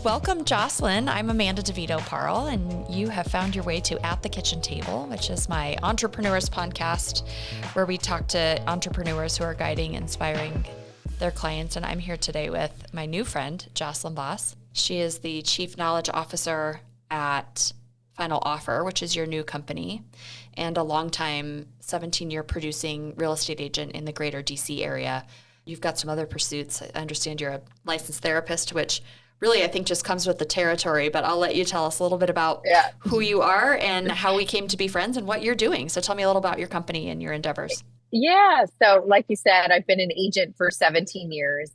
Welcome, Jocelyn. I'm Amanda DeVito Parle, and you have found your way to At the Kitchen Table, which is my entrepreneurs podcast where we talk to entrepreneurs who are guiding, inspiring their clients. And I'm here today with my new friend, Jocelyn Boss. She is the Chief Knowledge Officer at Final Offer, which is your new company, and a longtime 17-year producing real estate agent in the greater DC area. You've got some other pursuits. I understand you're a licensed therapist, which really I think just comes with the territory, but I'll let you tell us a little bit about who you are and how we came to be friends and what you're doing. So tell me a little about your company and your endeavors. Yeah. So like you said, I've been an agent for 17 years.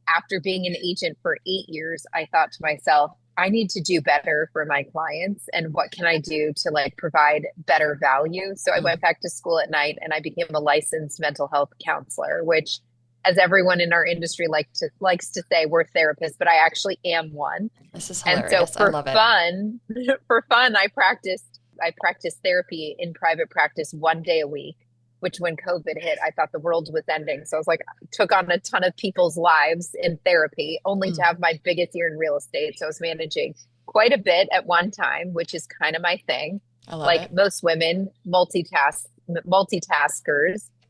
After being an agent for 8 years, I thought to myself, I need to do better for my clients. And what can I do to provide better value? So I went back to school at night and I became a licensed mental health counselor, which, as everyone in our industry likes to say, we're therapists, but I actually am one. This is hilarious. And so I love it. for fun, I practiced therapy in private practice 1 day a week, which when COVID hit, I thought the world was ending. So I was like, took on a ton of people's lives in therapy, only to have my biggest year in real estate. So I was managing quite a bit at one time, which is kind of my thing. I love it. Most women, multitaskers.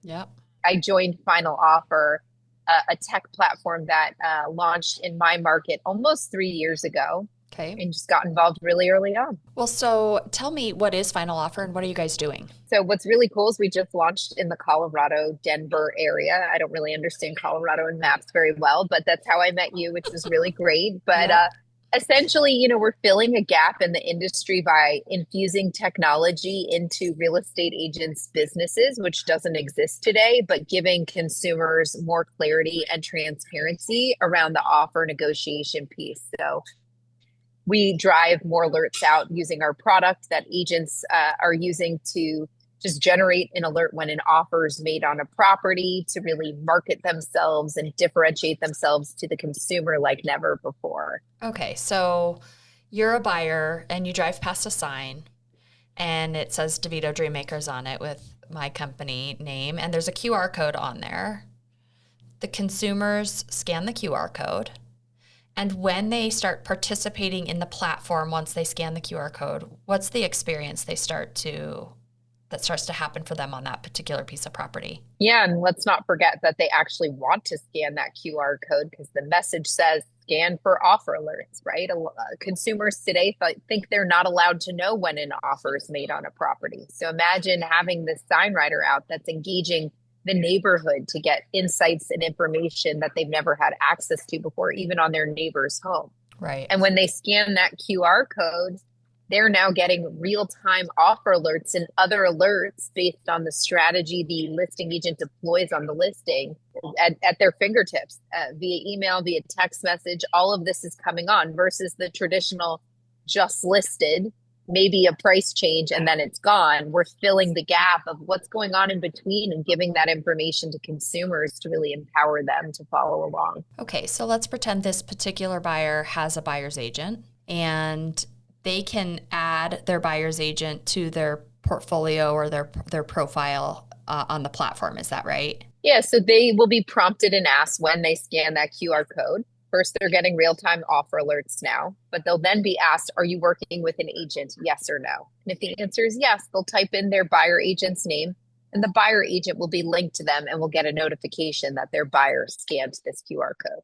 Yep. I joined Final Offer, a tech platform that launched in my market almost 3 years ago. Okay. And just got involved really early on. Well, so tell me, what is Final Offer and what are you guys doing? So what's really cool is we just launched in the Colorado, Denver area. I don't really understand Colorado and maps very well, but that's how I met you, which was really great. But essentially, we're filling a gap in the industry by infusing technology into real estate agents' businesses, which doesn't exist today, but giving consumers more clarity and transparency around the offer negotiation piece. So we drive more alerts out using our product that agents are using to just generate an alert when an offer is made on a property, to really market themselves and differentiate themselves to the consumer like never before. Okay, so you're a buyer and you drive past a sign and it says DeVito Dreammakers on it with my company name, and there's a QR code on there. The consumers scan the QR code. And when they start participating in the platform, once they scan the QR code, what's the experience that starts to happen for them on that particular piece of property? Yeah, and let's not forget that they actually want to scan that QR code because the message says scan for offer alerts, right? Consumers today think they're not allowed to know when an offer is made on a property. So imagine having this sign writer out that's engaging the neighborhood to get insights and information that they've never had access to before, even on their neighbor's home. Right. And when they scan that QR code, they're now getting real-time offer alerts and other alerts based on the strategy the listing agent deploys on the listing at their fingertips, via email, via text message. All of this is coming on versus the traditional just listed, maybe a price change and then it's gone. We're filling the gap of what's going on in between and giving that information to consumers to really empower them to follow along. Okay, so let's pretend this particular buyer has a buyer's agent and they can add their buyer's agent to their portfolio or their profile on the platform. Is that right? Yeah, so they will be prompted and asked when they scan that QR code. First, they're getting real-time offer alerts now, but they'll then be asked, are you working with an agent? Yes or no? And if the answer is yes, they'll type in their buyer agent's name and the buyer agent will be linked to them and will get a notification that their buyer scanned this QR code.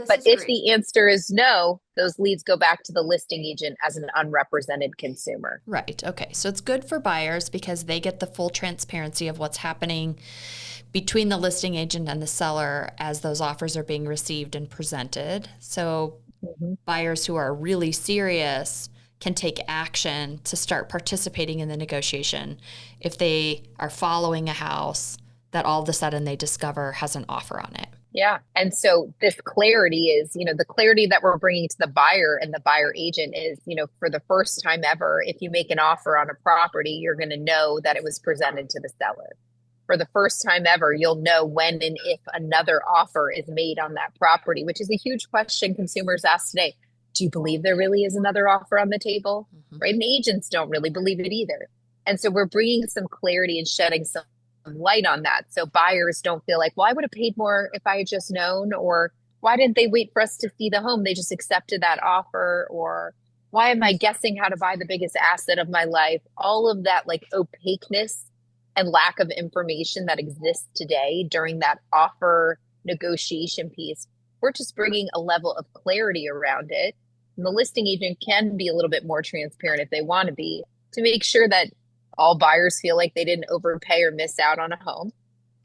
But if the answer is no, those leads go back to the listing agent as an unrepresented consumer. Right. Okay. So it's good for buyers because they get the full transparency of what's happening between the listing agent and the seller as those offers are being received and presented. So buyers who are really serious can take action to start participating in the negotiation if they are following a house that all of a sudden they discover has an offer on it. Yeah. And so this clarity is, the clarity that we're bringing to the buyer and the buyer agent is, for the first time ever, if you make an offer on a property, you're going to know that it was presented to the seller. For the first time ever, you'll know when and if another offer is made on that property, which is a huge question consumers ask today. Do you believe there really is another offer on the table? Right? And agents don't really believe it either. And so we're bringing some clarity and shedding some light on that. So buyers don't feel like, well, I would have paid more if I had just known, or why didn't they wait for us to see the home? They just accepted that offer. Or why am I guessing how to buy the biggest asset of my life? All of that like opaqueness and lack of information that exists today during that offer negotiation piece. We're just bringing a level of clarity around it. And the listing agent can be a little bit more transparent if they want to be, to make sure that all buyers feel like they didn't overpay or miss out on a home,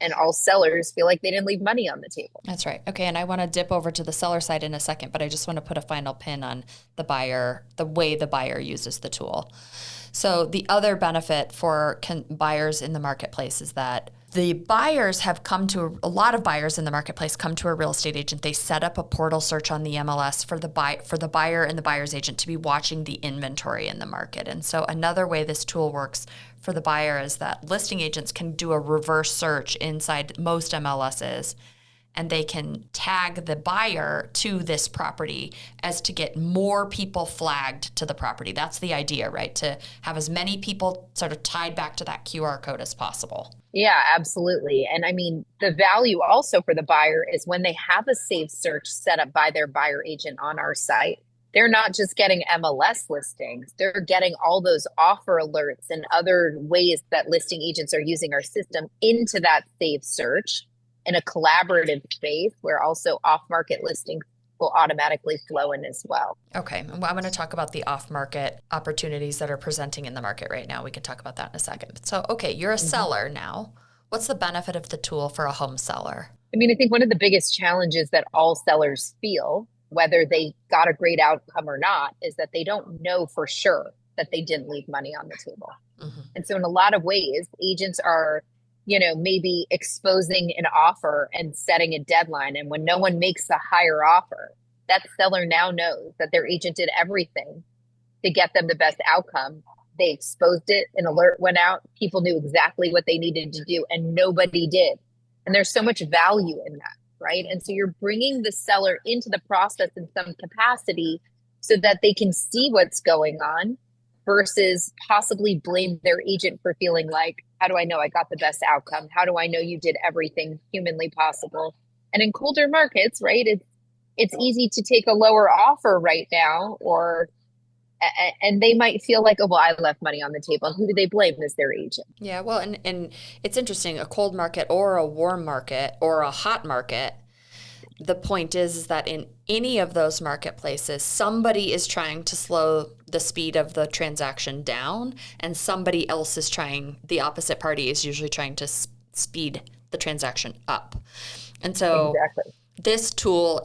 and all sellers feel like they didn't leave money on the table. That's right. Okay, and I want to dip over to the seller side in a second, but I just want to put a final pin on the buyer, the way the buyer uses the tool. So the other benefit for buyers in the marketplace is that the buyers have come to, a lot of buyers in the marketplace come to a real estate agent. They set up a portal search on the MLS for the buyer and the buyer's agent to be watching the inventory in the market. And so another way this tool works for the buyer is that listing agents can do a reverse search inside most MLSs, and they can tag the buyer to this property as to get more people flagged to the property. That's the idea, right? To have as many people sort of tied back to that QR code as possible. Yeah, absolutely. And I mean, the value also for the buyer is when they have a saved search set up by their buyer agent on our site, they're not just getting MLS listings, they're getting all those offer alerts and other ways that listing agents are using our system into that saved search in a collaborative space where also off-market listings will automatically flow in as well. Okay, well, I'm going to talk about the off-market opportunities that are presenting in the market right now. We can talk about that in a second. So, okay, you're a seller now. What's the benefit of the tool for a home seller? I mean, I think one of the biggest challenges that all sellers feel, whether they got a great outcome or not, is that they don't know for sure that they didn't leave money on the table. And so in a lot of ways, agents are maybe exposing an offer and setting a deadline. And when no one makes the higher offer, that seller now knows that their agent did everything to get them the best outcome. They exposed it, an alert went out, people knew exactly what they needed to do, and nobody did. And there's so much value in that, right? And so you're bringing the seller into the process in some capacity so that they can see what's going on versus possibly blame their agent for feeling like, how do I know I got the best outcome? How do I know you did everything humanly possible? And in colder markets, right, it's easy to take a lower offer right now, and they might feel like, oh, well, I left money on the table. And who do they blame as their agent? Yeah, well, and it's interesting, a cold market or a warm market or a hot market, the point is that in any of those marketplaces, somebody is trying to slow the speed of the transaction down, and somebody else is trying, the opposite party is usually trying to speed the transaction up. And so this tool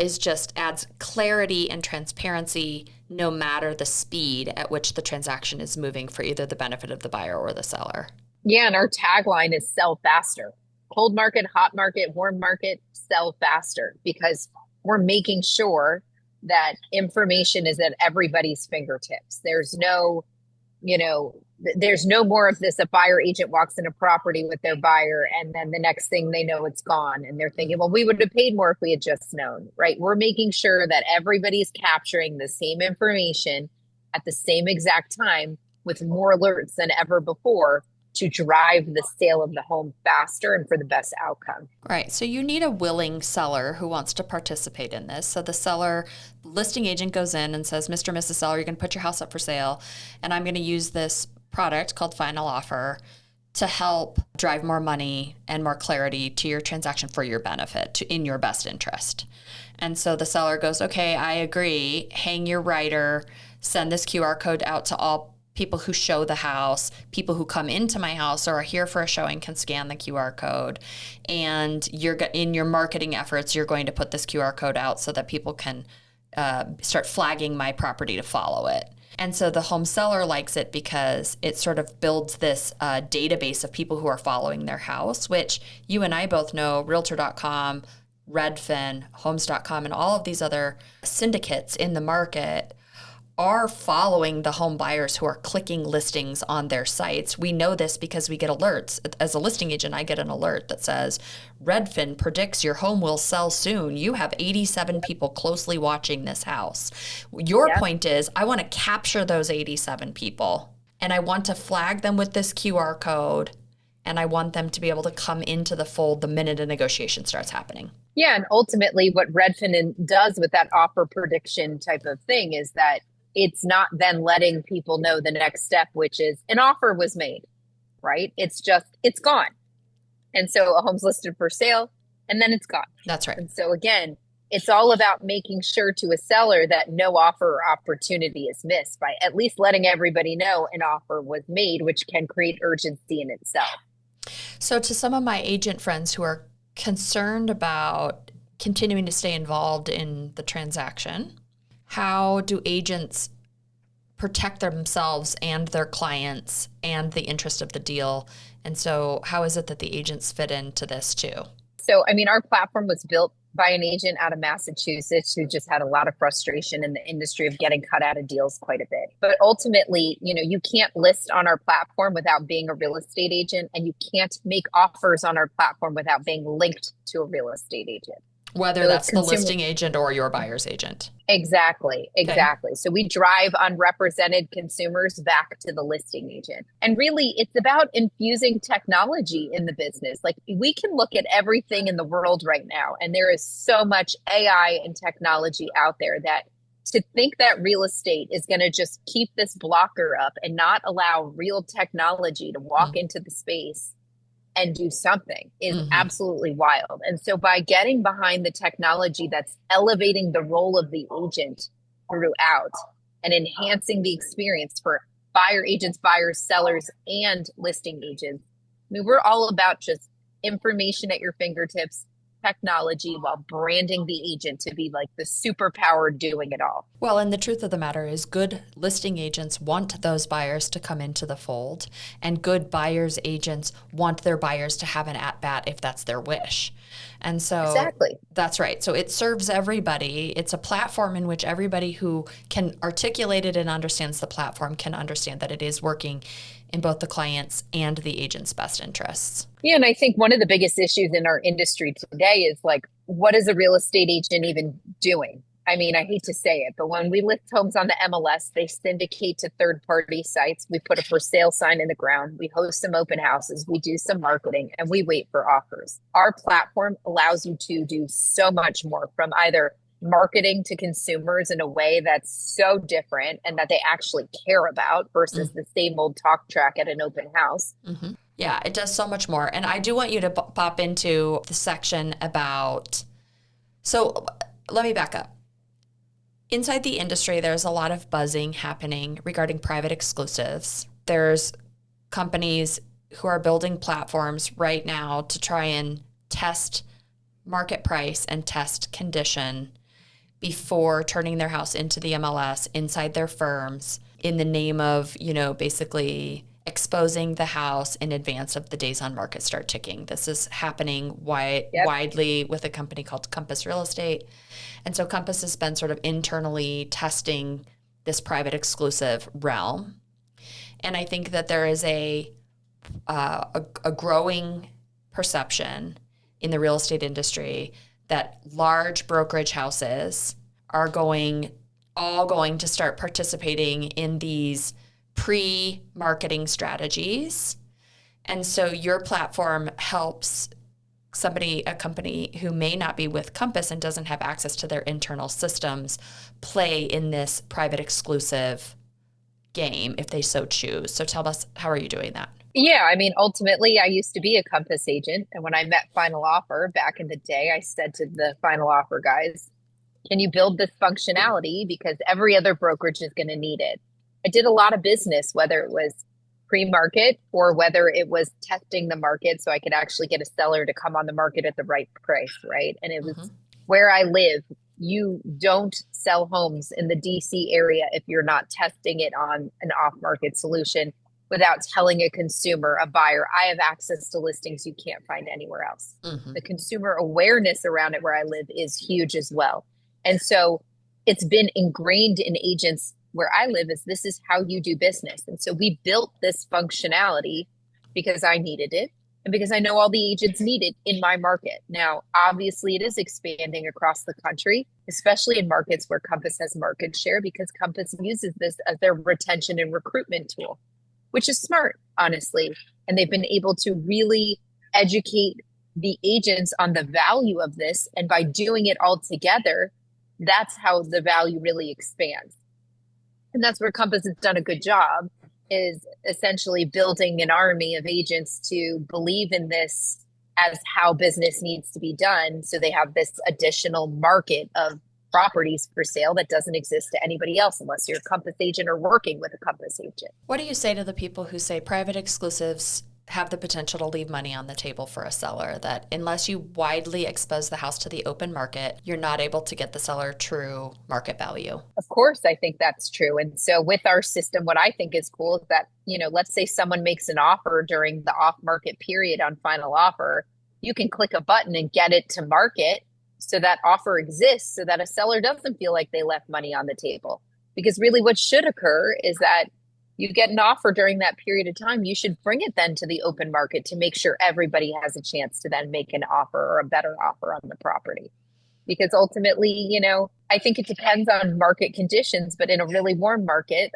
adds clarity and transparency no matter the speed at which the transaction is moving for either the benefit of the buyer or the seller. Yeah, and our tagline is sell faster. Cold market, hot market, warm market, sell faster, because we're making sure that information is at everybody's fingertips. There's no more of this. A buyer agent walks in a property with their buyer, and then the next thing they know, it's gone. And they're thinking, well, we would have paid more if we had just known, right? We're making sure that everybody's capturing the same information at the same exact time with more alerts than ever before, to drive the sale of the home faster and for the best outcome. Right. So you need a willing seller who wants to participate in this. So the listing agent goes in and says, Mr. and Mrs. Seller, you're going to put your house up for sale, and I'm going to use this product called Final Offer to help drive more money and more clarity to your transaction for your benefit, in your best interest. And so the seller goes, okay, I agree. Hang your rider, send this QR code out to all people who show the house, people who come into my house or are here for a showing can scan the QR code. And in your marketing efforts, you're going to put this QR code out so that people can start flagging my property to follow it. And so the home seller likes it because it sort of builds this database of people who are following their house, which you and I both know, Realtor.com, Redfin, Homes.com, and all of these other syndicates in the market are following the home buyers who are clicking listings on their sites. We know this because we get alerts. As a listing agent, I get an alert that says, Redfin predicts your home will sell soon. You have 87 people closely watching this house. Your point is, I want to capture those 87 people, and I want to flag them with this QR code And I want them to be able to come into the fold the minute a negotiation starts happening. Yeah, and ultimately what Redfin does with that offer prediction type of thing is that it's not then letting people know the next step, which is an offer was made, right? It's just, it's gone. And so a home's listed for sale and then it's gone. That's right. And so again, it's all about making sure to a seller that no offer or opportunity is missed by at least letting everybody know an offer was made, which can create urgency in itself. So to some of my agent friends who are concerned about continuing to stay involved in the transaction, how do agents protect themselves and their clients and the interest of the deal? And so how is it that the agents fit into this too? So, I mean, our platform was built by an agent out of Massachusetts who just had a lot of frustration in the industry of getting cut out of deals quite a bit. But ultimately, you can't list on our platform without being a real estate agent, and you can't make offers on our platform without being linked to a real estate agent. Whether So that's the listing agent or your buyer's agent. Exactly. Okay. So we drive unrepresented consumers back to the listing agent. And really, it's about infusing technology in the business. Like, we can look at everything in the world right now, and there is so much AI and technology out there that to think that real estate is going to just keep this blocker up and not allow real technology to walk into the space and do something is absolutely wild. And so by getting behind the technology that's elevating the role of the agent throughout and enhancing the experience for buyer agents, buyers, sellers, and listing agents, I mean, we're all about just information at your fingertips, technology, while branding the agent to be like the superpower doing it all. Well, and the truth of the matter is good listing agents want those buyers to come into the fold, and good buyers agents want their buyers to have an at-bat if that's their wish. And so exactly. That's right. So it serves everybody. It's a platform in which everybody who can articulate it and understands the platform can understand that it is working in both the client's and the agent's best interests. Yeah, and I think one of the biggest issues in our industry today is like, what is a real estate agent even doing? I mean, I hate to say it, but when we list homes on the MLS, they syndicate to third-party sites. We put a for sale sign in the ground. We host some open houses. We do some marketing, and we wait for offers. Our platform allows you to do so much more, from either marketing to consumers in a way that's so different and that they actually care about versus the same old talk track at an open house. Yeah, it does so much more. And I do want you to pop into the section about, so let me back up. Inside the industry, there's a lot of buzzing happening regarding private exclusives. There's companies who are building platforms right now to try and test market price and test condition before turning their house into the MLS inside their firms in the name of, basically exposing the house in advance of the days on market start ticking. This is happening widely with a company called Compass Real Estate. And so Compass has been sort of internally testing this private exclusive realm. And I think that there is a growing perception in the real estate industry that large brokerage houses are all going to start participating in these pre-marketing strategies. And so your platform helps a company who may not be with Compass and doesn't have access to their internal systems play in this private exclusive game if they so choose. So tell us, how are you doing that? Yeah, I mean, ultimately, I used to be a Compass agent. And when I met Final Offer back in the day, I said to the Final Offer guys, can you build this functionality? Because every other brokerage is going to need it. I did a lot of business, whether it was pre-market or whether it was testing the market so I could actually get a seller to come on the market at the right price, right? And it was where I live. You don't sell homes in the DC area if you're not testing it on an off-market solution without telling a consumer, a buyer, I have access to listings you can't find anywhere else. The consumer awareness around it where I live is huge as well. And so it's been ingrained in agents where I live is this is how you do business. And so we built this functionality because I needed it and because I know all the agents need it in my market. Now, obviously, it is expanding across the country, especially in markets where Compass has market share, because Compass uses this as their retention and recruitment tool, which is smart. honestly. And they've been able to really educate the agents on the value of this. And by doing it all together, that's how the value really expands. And that's where Compass has done a good job, is essentially building an army of agents to believe in this as how business needs to be done. So they have this additional market of properties for sale that doesn't exist to anybody else unless you're a Compass agent or working with a Compass agent. What do you say to the people who say private exclusives have the potential to leave money on the table for a seller, that unless you widely expose the house to the open market, you're not able to get the seller true market value? Of course, I think that's true. And so with our system, what I think is cool is that, let's say someone makes an offer during the off market period on final offer, you can click a button and get it to market. So that offer exists so that a seller doesn't feel like they left money on the table. Because really what should occur is that you get an offer during that period of time, you should bring it then to the open market to make sure everybody has a chance to then make an offer or a better offer on the property. Because ultimately, I think it depends on market conditions, but in a really warm market,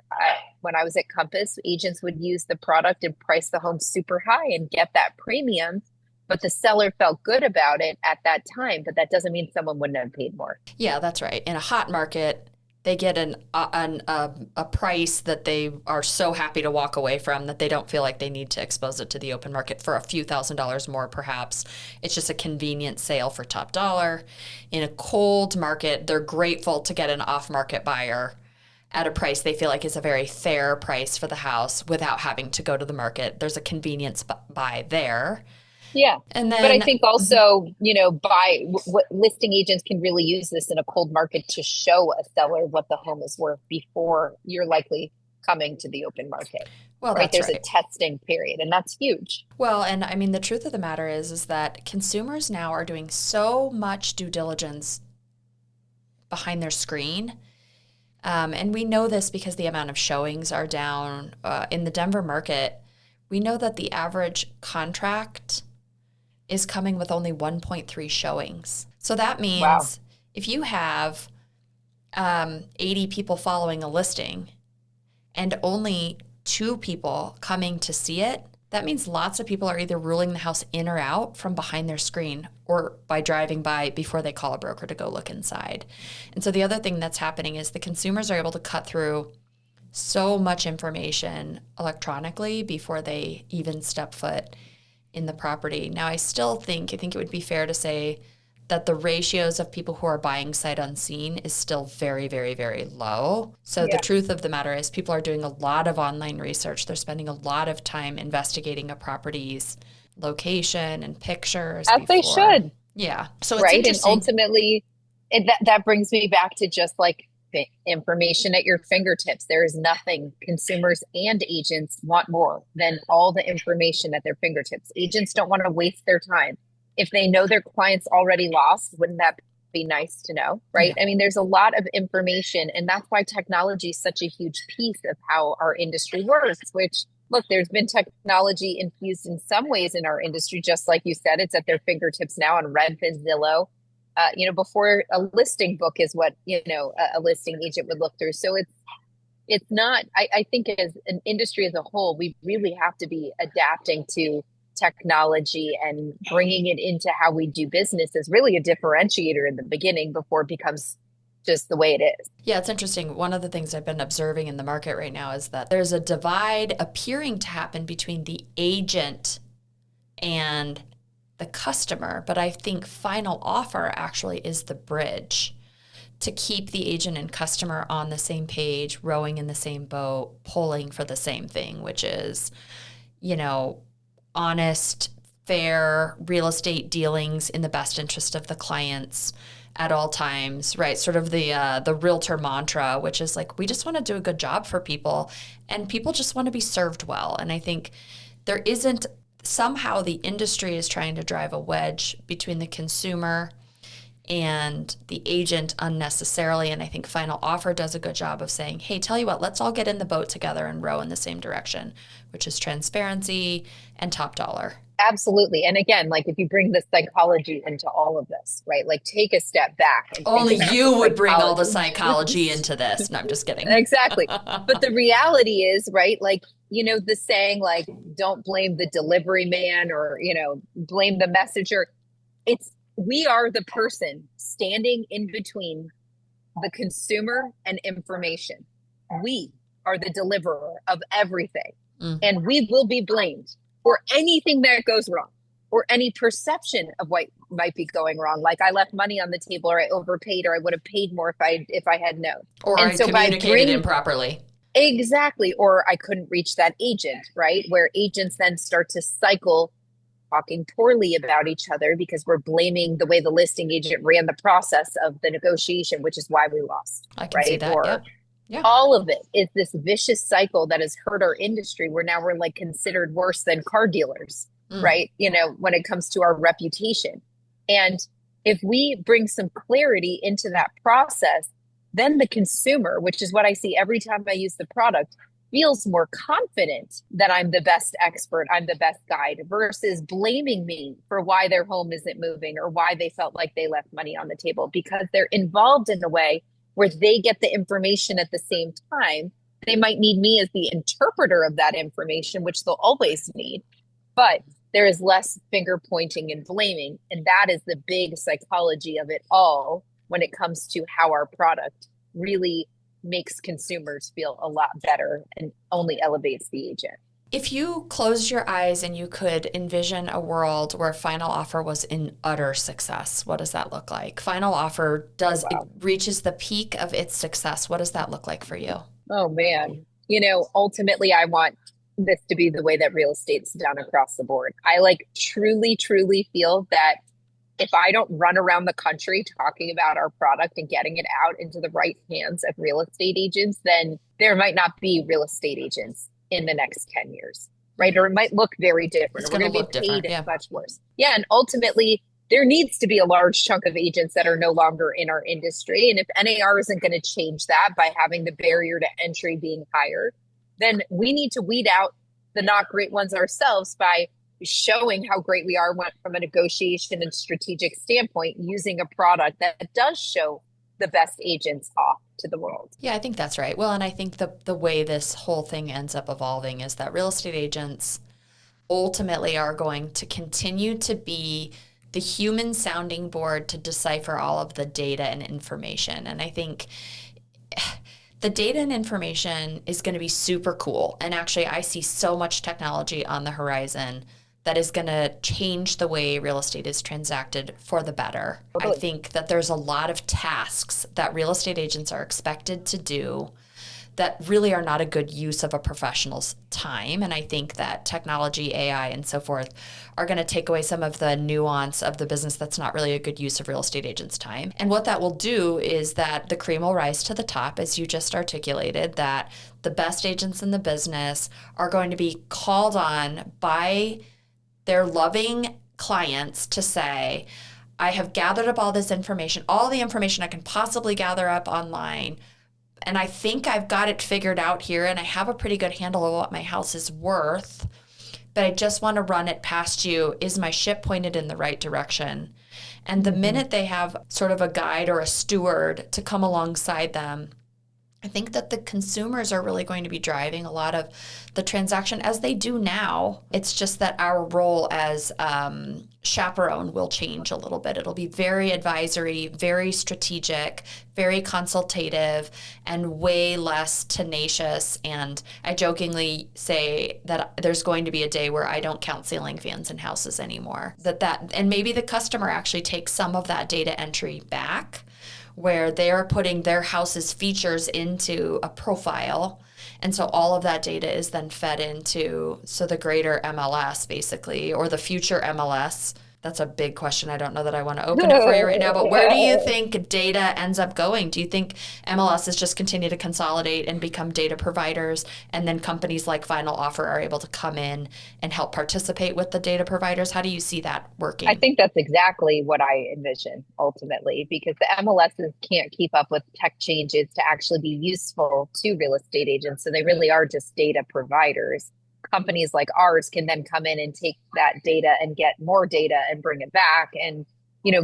when I was at Compass, agents would use the product and price the home super high and get that premium, but the seller felt good about it at that time. But that doesn't mean someone wouldn't have paid more. Yeah, that's right. In a hot market, they get a price that they are so happy to walk away from that they don't feel like they need to expose it to the open market for a few $1,000s more, perhaps. It's just a convenient sale for top dollar. In a cold market, they're grateful to get an off-market buyer at a price they feel like is a very fair price for the house without having to go to the market. There's a convenience buy there. Yeah. And then, but I think also, listing agents can really use this in a cold market to show a seller what the home is worth before you're likely coming to the open market. Well, right? There's a testing period, and that's huge. Well, and I mean, the truth of the matter is that consumers now are doing so much due diligence behind their screen. And we know this because the amount of showings are down in the Denver market. We know that the average contract is coming with only 1.3 showings. So that means if you have 80 people following a listing and only 2 people coming to see it, that means lots of people are either ruling the house in or out from behind their screen or by driving by before they call a broker to go look inside. And so the other thing that's happening is the consumers are able to cut through so much information electronically before they even step foot in the property. Now, I think it would be fair to say that the ratios of people who are buying sight unseen is still very, very, very low. So the truth of the matter is people are doing a lot of online research. They're spending a lot of time investigating a property's location and pictures. As they should. Yeah. So it's right. And interesting. ultimately, that brings me back to just like the information at your fingertips. There is nothing consumers and agents want more than all the information at their fingertips. Agents don't want to waste their time. If they know their client's already lost, wouldn't that be nice to know, right? Yeah. I mean, there's a lot of information, and that's why technology is such a huge piece of how our industry works, which, look, there's been technology infused in some ways in our industry, just like you said, it's at their fingertips now on Redfin, Zillow. Before a listing book is what, a listing agent would look through. So it's not, I think as an industry as a whole, we really have to be adapting to technology and bringing it into how we do business is really a differentiator in the beginning before it becomes just the way it is. Yeah, it's interesting. One of the things I've been observing in the market right now is that there's a divide appearing to happen between the agent and the customer, but I think final offer actually is the bridge to keep the agent and customer on the same page, rowing in the same boat, pulling for the same thing, which is, honest, fair real estate dealings in the best interest of the clients at all times, right? Sort of the realtor mantra, which is like, we just want to do a good job for people, and people just want to be served well. And I think there isn't, somehow the industry is trying to drive a wedge between the consumer and the agent unnecessarily. And I think Final Offer does a good job of saying, hey, tell you what, let's all get in the boat together and row in the same direction, which is transparency and top dollar. Absolutely. And again, like if you bring the psychology into all of this, right? Like take a step back. And only you would bring all the psychology into this. No, I'm just kidding. Exactly. But the reality is, right? Like the saying like, don't blame the delivery man or, blame the messenger. We are the person standing in between the consumer and information. We are the deliverer of everything. Mm. And we will be blamed for anything that goes wrong or any perception of what might be going wrong. Like I left money on the table or I overpaid or I would have paid more if I had known. Or And I so by communicated bringing improperly. exactly, or I couldn't reach that agent, right? Where agents then start to cycle talking poorly about each other because we're blaming the way the listing agent ran the process of the negotiation, which is why we lost, I can see right? that. Yeah. Or Yeah. all of it is this vicious cycle that has hurt our industry where now we're like considered worse than car dealers, Mm. right? When it comes to our reputation. And if we bring some clarity into that process, then the consumer, which is what I see every time I use the product, feels more confident that I'm the best expert, I'm the best guide, versus blaming me for why their home isn't moving or why they felt like they left money on the table, because they're involved in a way where they get the information at the same time. They might need me as the interpreter of that information, which they'll always need, but there is less finger pointing and blaming. And that is the big psychology of it all when it comes to how our product really makes consumers feel a lot better and only elevates the agent. If you closed your eyes and you could envision a world where Final Offer was in utter success, what does that look like? Final Offer it reaches the peak of its success. What does that look like for you? Oh man. Ultimately I want this to be the way that real estate's done across the board. I like truly, truly feel that if I don't run around the country talking about our product and getting it out into the right hands of real estate agents, then there might not be real estate agents in the next 10 years, right? Or it might look very different. It's We're going to going look to be different. paid Yeah. much worse. Yeah. And ultimately, there needs to be a large chunk of agents that are no longer in our industry. And if NAR isn't going to change that by having the barrier to entry being higher, then we need to weed out the not great ones ourselves by showing how great we are from a negotiation and strategic standpoint, using a product that does show the best agents off to the world. Yeah, I think that's right. Well, and I think the way this whole thing ends up evolving is that real estate agents ultimately are going to continue to be the human sounding board to decipher all of the data and information. And I think the data and information is going to be super cool. And actually, I see so much technology on the horizon that is going to change the way real estate is transacted for the better. Totally. I think that there's a lot of tasks that real estate agents are expected to do that really are not a good use of a professional's time. And I think that technology, AI, and so forth are going to take away some of the nuance of the business that's not really a good use of real estate agents' time. And what that will do is that the cream will rise to the top, as you just articulated, that the best agents in the business are going to be called on by their loving clients to say, I have gathered up all this information, all the information I can possibly gather up online, and I think I've got it figured out here, and I have a pretty good handle of what my house is worth, but I just want to run it past you. Is my ship pointed in the right direction? And the minute they have sort of a guide or a steward to come alongside them, I think that the consumers are really going to be driving a lot of the transaction as they do now. It's just that our role as chaperone will change a little bit. It'll be very advisory, very strategic, very consultative, and way less tenacious. And I jokingly say that there's going to be a day where I don't count ceiling fans in houses anymore. And maybe the customer actually takes some of that data entry back, where they're putting their house's features into a profile. And so all of that data is then fed into, the greater MLS basically, or the future MLS. That's a big question. I don't know that I want to open it for you right now, but where do you think data ends up going? Do you think MLSs just continue to consolidate and become data providers, and then companies like Final Offer are able to come in and help participate with the data providers? How do you see that working? I think that's exactly what I envision ultimately, because the MLSs can't keep up with tech changes to actually be useful to real estate agents. So they really are just data providers. Companies like ours can then come in and take that data and get more data and bring it back and,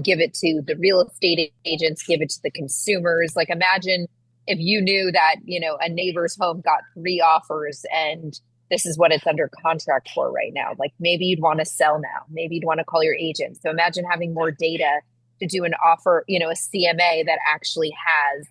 give it to the real estate agents, give it to the consumers. Like imagine if you knew that, a neighbor's home got 3 offers and this is what it's under contract for right now. Like maybe you'd want to sell now. Maybe you'd want to call your agent. So imagine having more data to do an offer, a CMA that actually has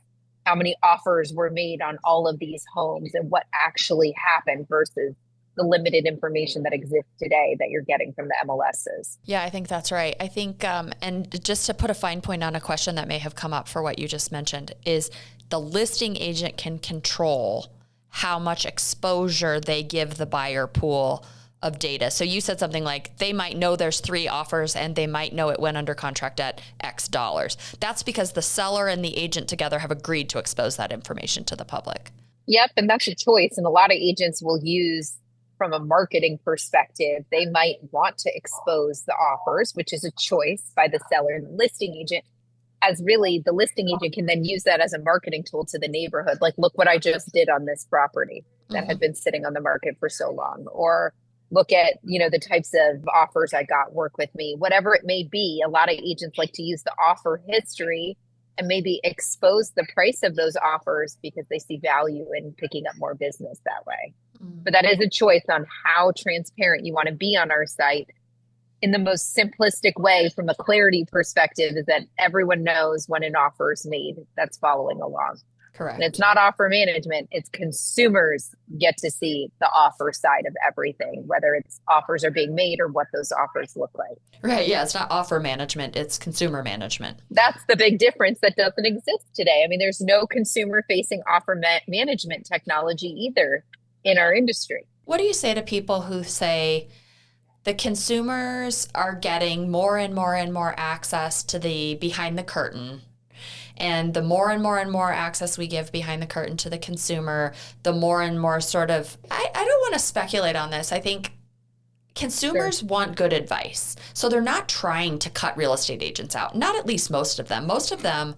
how many offers were made on all of these homes and what actually happened versus the limited information that exists today that you're getting from the MLSs. Yeah, I think that's right. I think, and just to put a fine point on a question that may have come up for what you just mentioned, is the listing agent can control how much exposure they give the buyer pool of data. So you said something like they might know there's 3 offers and they might know it went under contract at X dollars. That's because the seller and the agent together have agreed to expose that information to the public. Yep. And that's a choice. And a lot of agents will use from a marketing perspective, they might want to expose the offers, which is a choice by the seller and the listing agent. As really the listing agent can then use that as a marketing tool to the neighborhood. Like, look what I just did on this property that had been sitting on the market for so long. Or look at, the types of offers I got, work with me, whatever it may be. A lot of agents like to use the offer history and maybe expose the price of those offers because they see value in picking up more business that way. But that is a choice on how transparent you want to be on our site. In the most simplistic way, from a clarity perspective, is that everyone knows when an offer is made that's following along. Correct. And it's not offer management, it's consumers get to see the offer side of everything, whether it's offers are being made or what those offers look like. Right. Yeah. It's not offer management, it's consumer management. That's the big difference that doesn't exist today. I mean, there's no consumer facing offer management technology either in our industry. What do you say to people who say the consumers are getting more and more and more access to the behind the curtain? And the more and more and more access we give behind the curtain to the consumer, the more and more sort of, I don't want to speculate on this. I think consumers want good advice. So they're not trying to cut real estate agents out. Not at least most of them. Most of them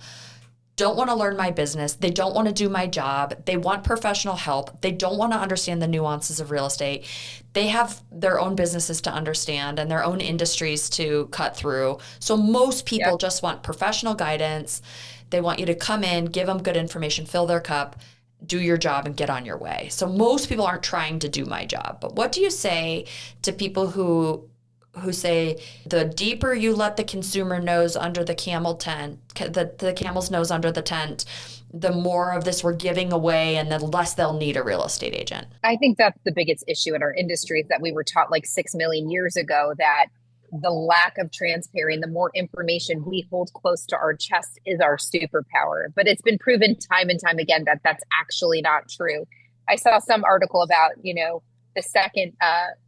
don't want to learn my business. They don't want to do my job. They want professional help. They don't want to understand the nuances of real estate. They have their own businesses to understand and their own industries to cut through. So most people just want professional guidance. They want you to come in, give them good information, fill their cup, do your job, and get on your way. So most people aren't trying to do my job. But what do you say to people who say the deeper you let the consumer nose under the camel tent, the camel's nose under the tent, the more of this we're giving away and the less they'll need a real estate agent? I think that's the biggest issue in our industry, is that we were taught like 6 million years ago that the lack of transparency, the more information we hold close to our chest is our superpower. But it's been proven time and time again that that's actually not true. I saw some article about, the second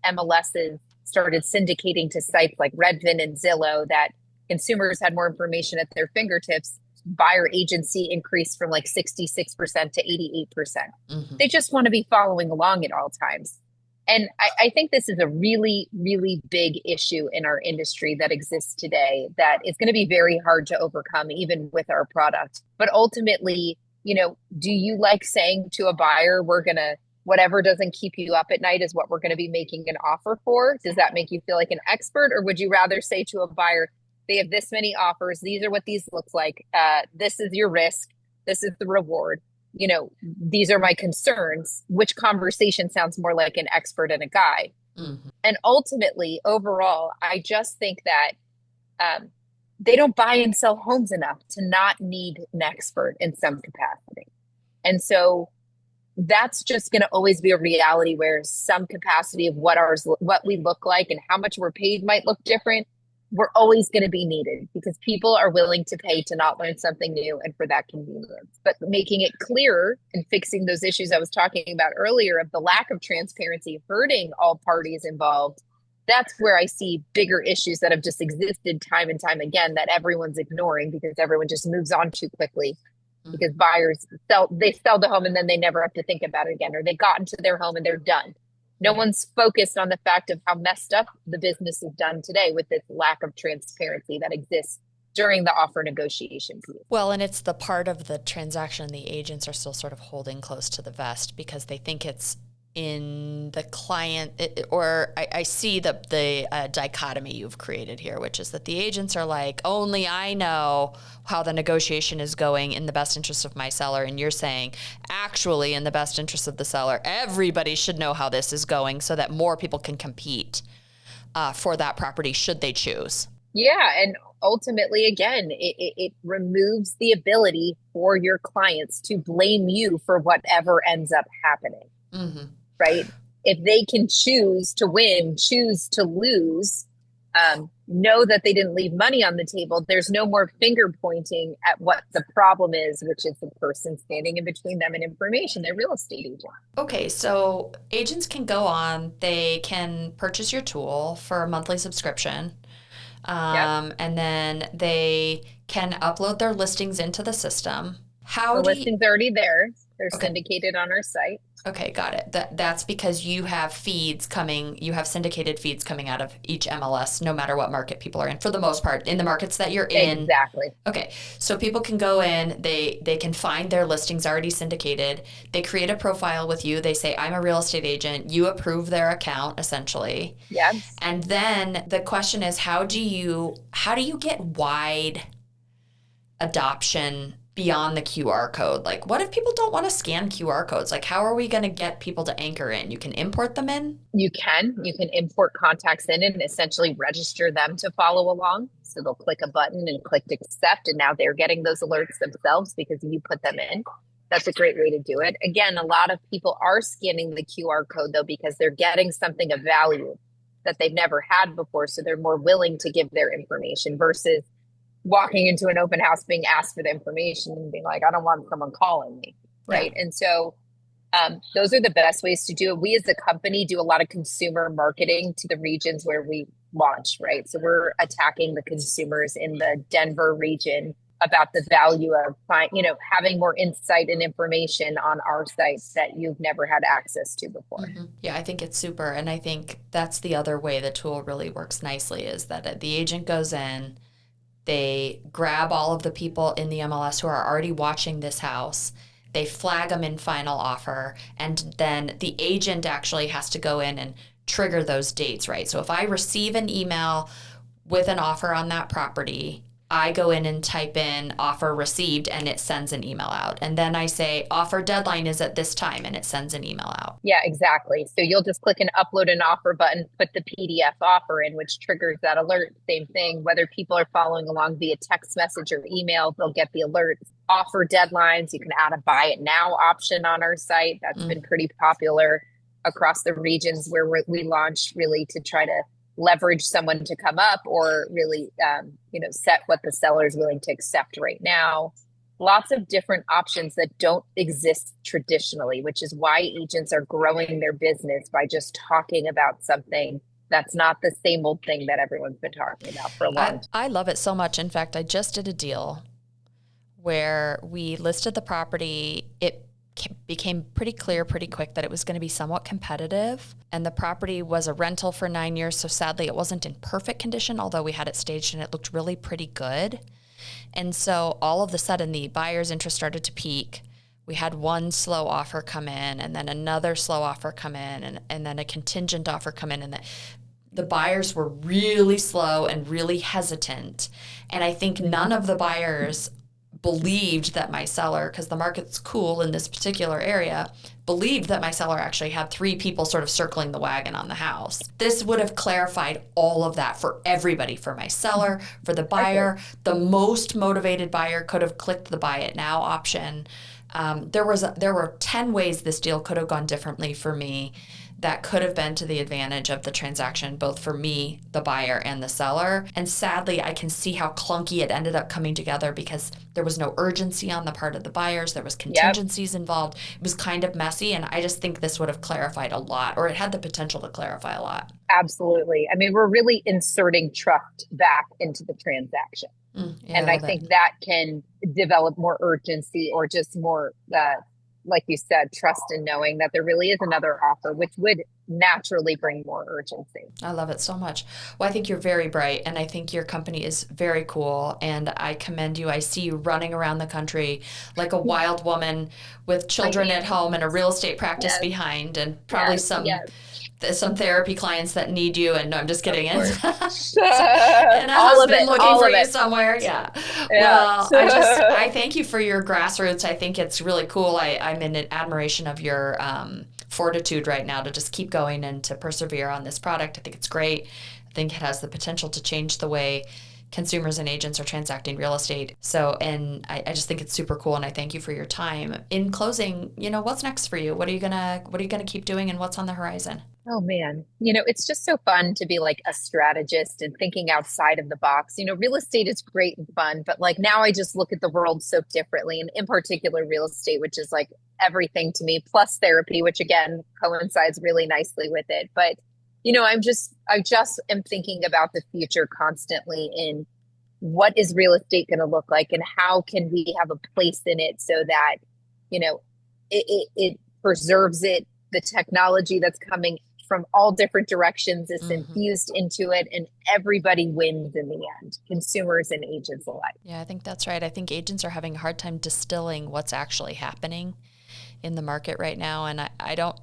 MLSs started syndicating to sites like Redfin and Zillow, that consumers had more information at their fingertips. Buyer agency increased from like 66% to 88%. They just want to be following along at all times. And I think this is a really, really big issue in our industry that exists today that is going to be very hard to overcome, even with our product. But ultimately, do you like saying to a buyer, whatever doesn't keep you up at night is what we're going to be making an offer for? Does that make you feel like an expert? Or would you rather say to a buyer, they have this many offers, these are what these look like, this is your risk, this is the reward, these are my concerns? Which conversation sounds more like an expert and a guide? And ultimately, overall, I just think that they don't buy and sell homes enough to not need an expert in some capacity. And so that's just going to always be a reality where some capacity of what we look like and how much we're paid might look different. We're always going to be needed because people are willing to pay to not learn something new and for that convenience. But making it clearer and fixing those issues I was talking about earlier of the lack of transparency hurting all parties involved, that's where I see bigger issues that have just existed time and time again that everyone's ignoring because everyone just moves on too quickly. Because buyers sell the home and then they never have to think about it again, or they got into their home and they're done. No one's focused on the fact of how messed up the business is done today with this lack of transparency that exists during the offer negotiation period. Well, and it's the part of the transaction the agents are still sort of holding close to the vest because they think it's in the client, or I see the dichotomy you've created here, which is that the agents are like, only I know how the negotiation is going in the best interest of my seller. And you're saying, actually, in the best interest of the seller, everybody should know how this is going so that more people can compete for that property should they choose. Yeah. And ultimately, again, it removes the ability for your clients to blame you for whatever ends up happening. Mm-hmm. Right? If they can choose to win, choose to lose, know that they didn't leave money on the table, there's no more finger pointing at what the problem is, which is the person standing in between them and information, their real estate agent. Okay, so agents can go on, they can purchase your tool for a monthly subscription. Yep. And then they can upload their listings into the system. The listing's already there. They're Okay. syndicated on our site. Okay, got it. That's because you have feeds coming, you have syndicated feeds coming out of each MLS, no matter what market people are in, for the most part, in the markets that you're in. Exactly. Okay, so people can go in, they can find their listings already syndicated. They create a profile with you. They say, I'm a real estate agent. You approve their account, essentially. Yes. And then the question is, how do you get wide adoption beyond the QR code? Like, what if people don't want to scan QR codes? Like, how are we going to get people to anchor in? You can import them in? You can import contacts in and essentially register them to follow along. So they'll click a button and click accept, and now they're getting those alerts themselves because you put them in. That's a great way to do it. Again, a lot of people are scanning the QR code though, because they're getting something of value that they've never had before. So they're more willing to give their information versus walking into an open house being asked for the information and being like, I don't want someone calling me. Right. Yeah. And so those are the best ways to do it. We as a company do a lot of consumer marketing to the regions where we launch, right? So we're attacking the consumers in the Denver region about the value of having more insight and information on our sites that you've never had access to before. Mm-hmm. Yeah, I think it's super. And I think that's the other way the tool really works nicely is that the agent goes in, they grab all of the people in the MLS who are already watching this house, they flag them in final offer, and then the agent actually has to go in and trigger those dates, right? So if I receive an email with an offer on that property, I go in and type in offer received and it sends an email out. And then I say offer deadline is at this time and it sends an email out. Yeah, exactly. So you'll just click an upload an offer button, put the PDF offer in, which triggers that alert. Same thing, whether people are following along via text message or email, they'll get the alerts. Offer deadlines, you can add a buy it now option on our site. That's been pretty popular across the regions where we launch, really to try to leverage someone to come up or really, set what the seller is willing to accept right now. Lots of different options that don't exist traditionally, which is why agents are growing their business by just talking about something that's not the same old thing that everyone's been talking about for a long time. I love it so much. In fact, I just did a deal where we listed the property. It became pretty clear pretty quick that it was going to be somewhat competitive, and the property was a rental for 9 years, so sadly it wasn't in perfect condition, although we had it staged and it looked really pretty good. And so all of a sudden the buyer's interest started to peak. We had one slow offer come in, and then another slow offer come in, and then a contingent offer come in, and the buyers were really slow and really hesitant. And I think none of the buyers believed that my seller, because the market's cool in this particular area, believed that my seller actually had 3 people sort of circling the wagon on the house. This would have clarified all of that for everybody, for my seller, for the buyer. The most motivated buyer could have clicked the buy it now option. There were 10 ways this deal could have gone differently for me that could have been to the advantage of the transaction, both for me, the buyer, and the seller. And sadly, I can see how clunky it ended up coming together because there was no urgency on the part of the buyers. There was contingencies involved. It was kind of messy, and I just think this would have clarified a lot, or it had the potential to clarify a lot. Absolutely. I mean, we're really inserting trust back into the transaction. And I think that can develop more urgency or just more like you said, trust in knowing that there really is another offer, which would naturally bring more urgency. I love it so much. Well, I think you're very bright, and I think your company is very cool, and I commend you. I see you running around the country like a wild woman with children at home and a real estate practice behind, and probably some therapy clients that need you. And no, I'm just kidding. And a husband looking for you somewhere. Yeah. Well, I thank you for your grassroots. I think it's really cool. I'm in admiration of your fortitude right now to just keep going and to persevere on this product. I think it's great. I think it has the potential to change the way consumers and agents are transacting real estate. So, and I just think it's super cool, and I thank you for your time. In closing, what's next for you? What are you gonna keep doing, and what's on the horizon? Oh man, it's just so fun to be like a strategist and thinking outside of the box. Real estate is great and fun, but like now I just look at the world so differently, and in particular real estate, which is like everything to me, plus therapy, which again coincides really nicely with it. But I just am thinking about the future constantly in what is real estate going to look like, and how can we have a place in it so that, it preserves it, the technology that's coming from all different directions is infused into it, and everybody wins in the end, consumers and agents alike. Yeah, I think that's right. I think agents are having a hard time distilling what's actually happening in the market right now. And I don't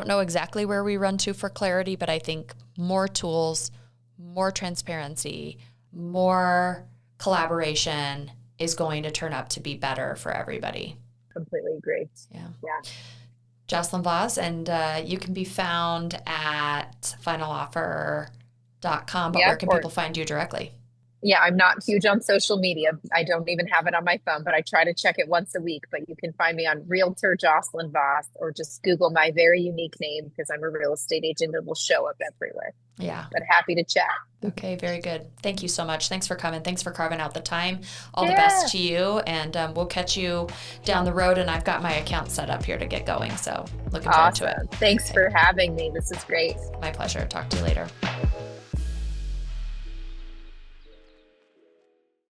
know exactly where we run to for clarity, but I think more tools, more transparency, more collaboration is going to turn up to be better for everybody. Completely agree. Yeah. Jocelyn Vaz, and you can be found at finaloffer.com, but where can people find you directly? Yeah, I'm not huge on social media. I don't even have it on my phone, but I try to check it once a week. But you can find me on Realtor Jocelyn Vaz, or just Google my very unique name, because I'm a real estate agent. It will show up everywhere. Yeah. But happy to chat. Okay, very good. Thank you so much. Thanks for coming. Thanks for carving out the time. All the best to you. And we'll catch you down the road. And I've got my account set up here to get going. So looking forward to it. Thanks for having me. This is great. My pleasure. Talk to you later.